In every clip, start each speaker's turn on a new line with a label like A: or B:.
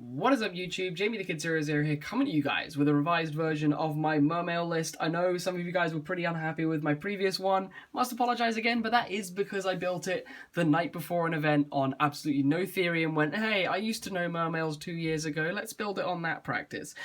A: What is up YouTube, Jamie the Kid 00 here, coming to you guys with a revised version of my Mermail list. I know some of you guys were pretty unhappy with my previous one, must apologise again, but that is because I built it the night before an event on absolutely no theory and went, hey, I used to know mermails 2 years ago, let's build it on that practice.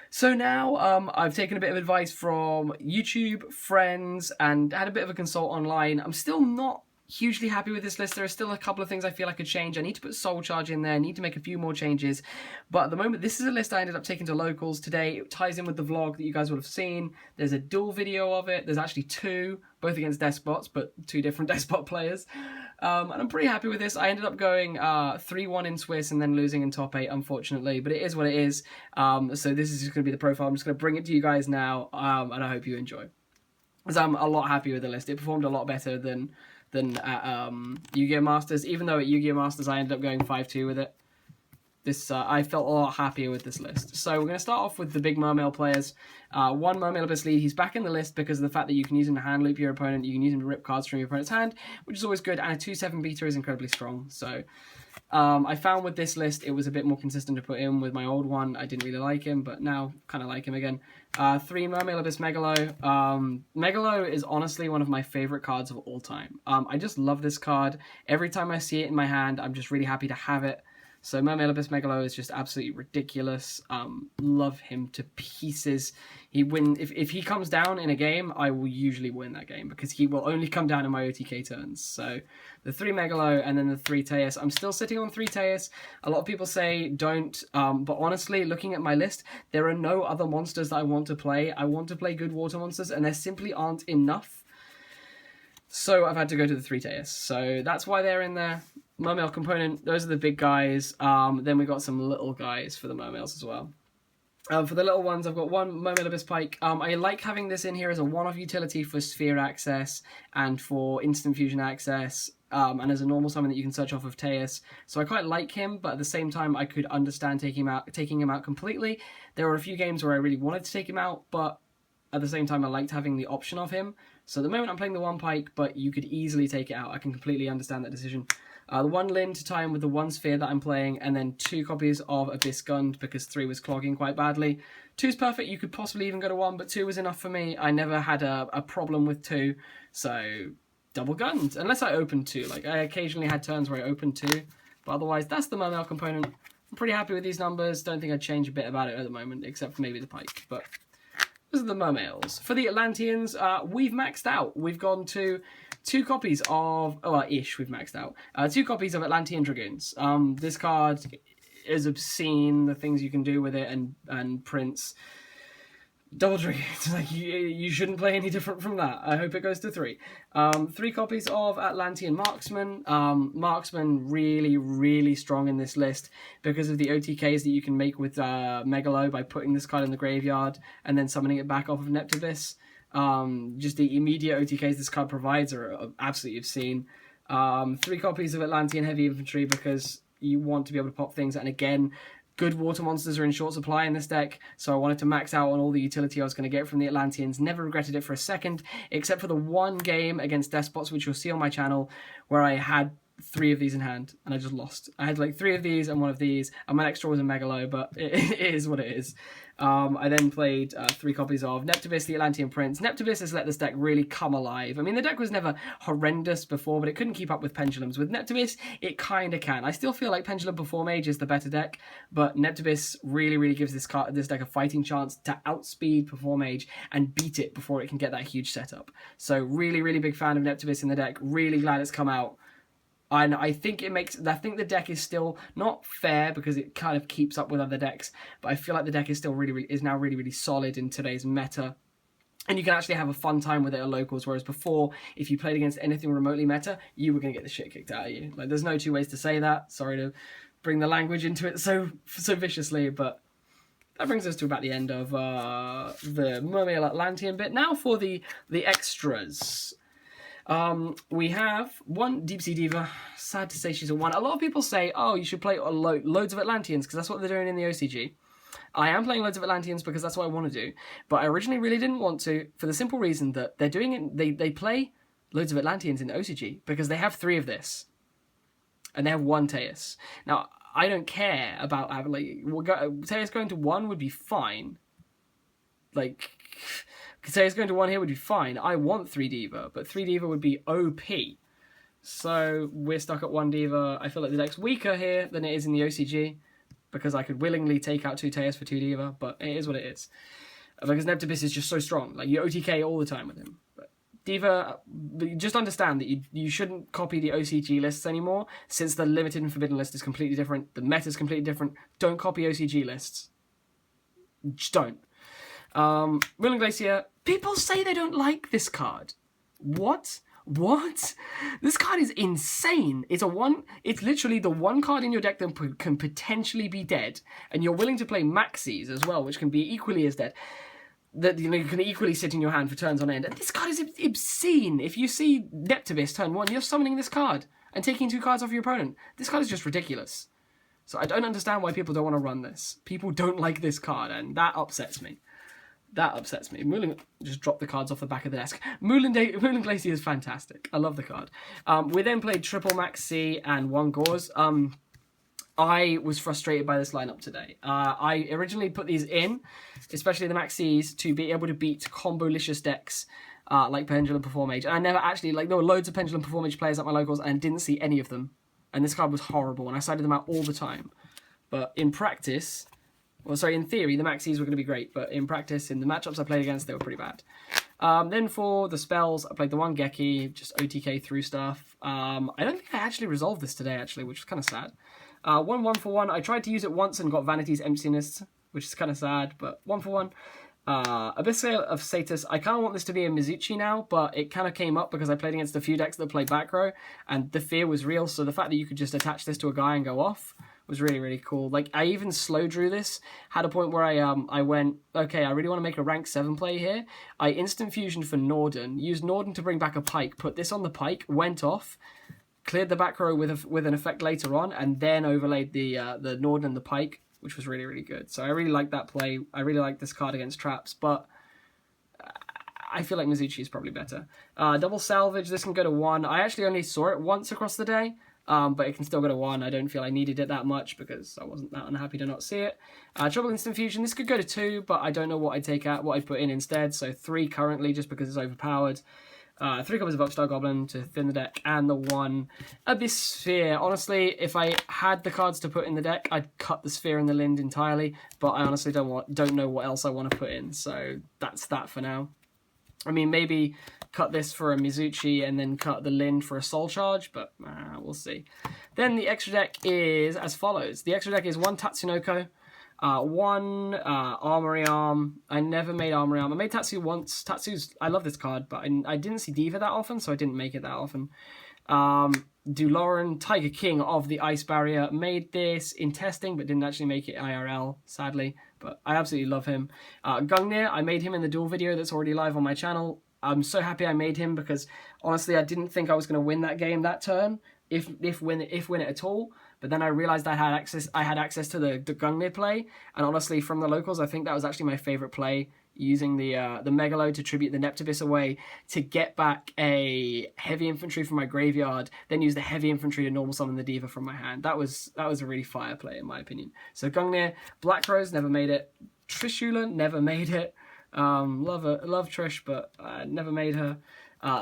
A: So now I've taken a bit of advice from YouTube, friends, and had a bit of a consult online. I'm still not hugely happy with this list. There are still a couple of things I feel I could change. I need to put Soul Charge in there, I need to make a few more changes. But at the moment, this is a list I ended up taking to locals today. It ties in with the vlog that you guys would have seen. There's a dual video of it. There's actually two, both against despots, but two different despot players. And I'm pretty happy with this. I ended up going 3-1 in Swiss and then losing in top 8, unfortunately. But it is what it is. So this is just going to be the profile. I'm just going to bring it to you guys now, and I hope you enjoy. Because I'm a lot happier with the list. It performed a lot better than at Yu-Gi-Oh! Masters. Even though at Yu-Gi-Oh! Masters I ended up going 5-2 with it. This I felt a lot happier with this list. So we're going to start off with the big Mermail players. One Mermail Abyss lead. He's back in the list because of the fact that you can use him to hand loop your opponent. You can use him to rip cards from your opponent's hand, which is always good. And a 2/7 beta is incredibly strong. So I found with this list it was a bit more consistent to put in. With my old one, I didn't really like him, but now kind of like him again. 3 Mermail Abyss Megalo. Megalo is honestly one of my favorite cards of all time. I just love this card. Every time I see it in my hand, I'm just really happy to have it. So Mermail Abyss Megalo is just absolutely ridiculous. Love him to pieces. If he comes down in a game, I will usually win that game because he will only come down in my OTK turns. So the 3 Megalo and then the 3 Teus. I'm still sitting on 3 Teus. A lot of people say don't, but honestly, looking at my list, there are no other monsters that I want to play. I want to play good water monsters, and there simply aren't enough. So I've had to go to the 3 Teus. So that's why they're in there. Mermail component, those are the big guys. Then we got some little guys for the mermails as well. For the little ones, I've got one Mermail Abyss Pike. I like having this in here as a one-off utility for sphere access and for instant fusion access, and as a normal summon that you can search off of Teus. So I quite like him, but at the same time, I could understand taking him out completely. There were a few games where I really wanted to take him out, but at the same time, I liked having the option of him. So at the moment, I'm playing the 1 Pike, but you could easily take it out. I can completely understand that decision. The 1 Lin to tie in with the 1 Sphere that I'm playing, and then 2 copies of Abyss Gund because 3 was clogging quite badly. 2's perfect, you could possibly even go to 1, but 2 was enough for me. I never had a problem with 2, so double Gund. Unless I opened 2, like I occasionally had turns where I opened 2, but otherwise that's the Mermail component. I'm pretty happy with these numbers, don't think I'd change a bit about it at the moment, except for maybe the Pike, but those are the Mermails. For the Atlanteans, we've maxed out. We've gone to 2 copies of, we've maxed out. 2 copies of Atlantean Dragoons. This card is obscene, the things you can do with it, and prints. Double Dragoons, like, you shouldn't play any different from that. I hope it goes to 3. 3 copies of Atlantean Marksman. Marksman really, really strong in this list because of the OTKs that you can make with Megalo by putting this card in the graveyard and then summoning it back off of Neptabyss. Just the immediate OTKs this card provides are absolutely obscene. 3 copies of Atlantean Heavy Infantry because you want to be able to pop things, and again, good water monsters are in short supply in this deck, so I wanted to max out on all the utility I was going to get from the Atlanteans. Never regretted it for a second, except for the one game against Despots, which you'll see on my channel, where I had 3 of these in hand, and I just lost. I had like 3 of these and 1 of these, and my next draw was a Megalo, but it is what it is. I then played 3 copies of Neptabyss, the Atlantean Prince. Neptabyss has let this deck really come alive. I mean, the deck was never horrendous before, but it couldn't keep up with Pendulums. With Neptabyss, it kind of can. I still feel like Pendulum before Mage is the better deck, but Neptabyss really, really gives this deck a fighting chance to outspeed before Mage and beat it before it can get that huge setup. So really, really big fan of Neptabyss in the deck. Really glad it's come out. And I think the deck is still not fair because it kind of keeps up with other decks, but I feel like the deck is still now really, really solid in today's meta. And you can actually have a fun time with it at locals, whereas before, if you played against anything remotely meta, you were going to get the shit kicked out of you. Like, there's no 2 ways to say that. Sorry to bring the language into it so viciously, but that brings us to about the end of the Mermail Atlantean bit. Now for the extras. We have 1 Deep Sea Diva. Sad to say she's a 1. A lot of people say, oh, you should play loads of Atlanteans because that's what they're doing in the OCG. I am playing loads of Atlanteans because that's what I want to do, but I originally really didn't want to for the simple reason that they're doing it. They play loads of Atlanteans in the OCG because they have 3 of this. and they have one Teus. Now, I don't care about having, like, Teos going to 1 would be fine. Like, Teos going to 1 here would be fine. I want 3 Diva, but 3 Diva would be OP. So we're stuck at 1 Diva. I feel like the deck's weaker here than it is in the OCG, because I could willingly take out 2 Teos for 2 Diva, but it is what it is. Because Neptabyss is just so strong. Like, you OTK all the time with him. But Diva, just understand that you shouldn't copy the OCG lists anymore, since the limited and forbidden list is completely different. The meta is completely different. Don't copy OCG lists. Just don't. Willing Glacier. People say they don't like this card. What? What? This card is insane. It's literally the one card in your deck that can potentially be dead, and you're willing to play maxis as well, which can be equally as dead. That, you know, you can equally sit in your hand for turns on end. And this card is obscene. If you see Neptabyss turn 1, you're summoning this card and taking 2 cards off your opponent. This card is just ridiculous. So I don't understand why people don't want to run this. People don't like this card, and that upsets me. That upsets me. Just drop the cards off the back of the desk. Moulin Glacier is fantastic. I love the card. We then played triple Maxi and 1 Gauze. I was frustrated by this lineup today. I originally put these in, especially the Maxis, to be able to beat combo-licious decks like Pendulum Performage. And I never actually, like, there were loads of Pendulum Performage players at my locals and didn't see any of them. And this card was horrible, and I sided them out all the time. But in practice... Well, sorry, in theory, the Maxis were going to be great, but in practice, in the matchups I played against, they were pretty bad. Then for the spells, I played the 1 Geki, just OTK through stuff. I don't think I actually resolved this today, actually, which is kind of sad. 1 for 1. I tried to use it once and got Vanity's Emptiness, which is kind of sad, but 1 for 1. Abyssal of Satis. I kind of want this to be a Mizuchi now, but it kind of came up because I played against a few decks that play back row, and the fear was real, so the fact that you could just attach this to a guy and go off was really, really cool. Like, I even slow drew this. Had a point where I went, okay, I really want to make a rank 7 play here. I instant fusioned for Norden, used Norden to bring back a Pike, put this on the Pike, went off, cleared the back row with an effect later on, and then overlaid the Norden and the Pike, which was really, really good. So I really like that play. I really like this card against traps, but I feel like Mizuchi is probably better. Double Salvage, this can go to 1. I actually only saw it once across the day. But it can still go to 1. I don't feel I needed it that much because I wasn't that unhappy to not see it. Trouble Instant Fusion, this could go to 2, but I don't know what I'd put in instead. So 3 currently, just because it's overpowered. 3 copies of Upstar Goblin to thin the deck, and the 1 Abyss Sphere. Honestly, if I had the cards to put in the deck, I'd cut the Sphere and the Lind entirely, but I honestly don't know what else I want to put in, so that's that for now. I mean, maybe cut this for a Mizuchi and then cut the Lind for a Soul Charge, but we'll see. Then the extra deck is as follows. The extra deck is 1 Tatsunoko, 1 Armory Arm. I never made Armory Arm. I made Tatsu once. I love this card, but I didn't see Diva that often, so I didn't make it that often. Duloran, Tiger King of the Ice Barrier. Made this in testing, but didn't actually make it IRL, sadly. But I absolutely love him. Gungnir, I made him in the duel video that's already live on my channel. I'm so happy I made him because, honestly, I didn't think I was going to win that game that turn, if win it at all. But then I realized I had access to the Gungnir play, and honestly, from the locals, I think that was actually my favorite play, using the Megalo to tribute the Neptabyss away to get back a heavy infantry from my graveyard, then use the heavy infantry to normal summon the Diva from my hand. That was a really fire play in my opinion. So Gungnir, Black Rose never made it, Trishula never made it. Love Trish, but never made her.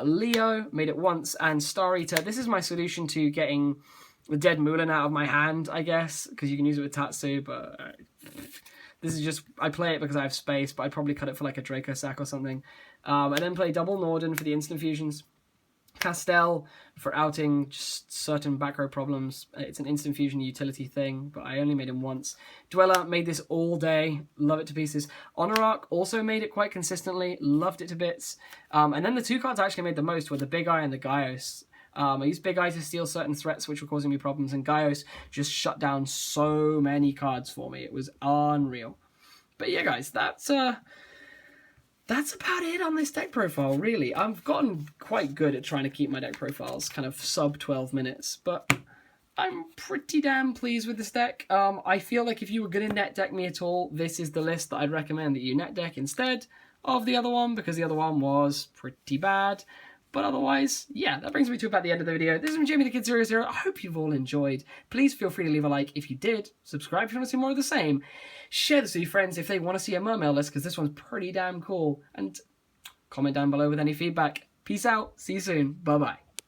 A: Leo made it once, and Star Eater. This is my solution to getting the Dead Mulan out of my hand, I guess, because you can use it with Tatsu, but this is just, I play it because I have space, but I'd probably cut it for like a Draco sack or something. And then play double Norden for the instant fusions. Castel for outing just certain back row problems. It's an instant fusion utility thing, but I only made him once. Dweller made this all day. Love it to pieces. Honor Arc also made it quite consistently. Loved it to bits. And then the 2 cards I actually made the most were the Big Eye and the Gaios. I used Big Eye to steal certain threats which were causing me problems, and Gaios just shut down so many cards for me. It was unreal. But yeah, guys, that's about it on this deck profile, really. I've gotten quite good at trying to keep my deck profiles kind of sub 12 minutes, but I'm pretty damn pleased with this deck. I feel like if you were going to net deck me at all, this is the list that I'd recommend that you net deck instead of the other one, because the other one was pretty bad. But otherwise, yeah, that brings me to about the end of the video. This is Jamie the Kid 00. I hope you've all enjoyed. Please feel free to leave a like if you did. Subscribe if you want to see more of the same. Share this with your friends if they want to see a mermail list, because this one's pretty damn cool. And comment down below with any feedback. Peace out. See you soon. Bye-bye.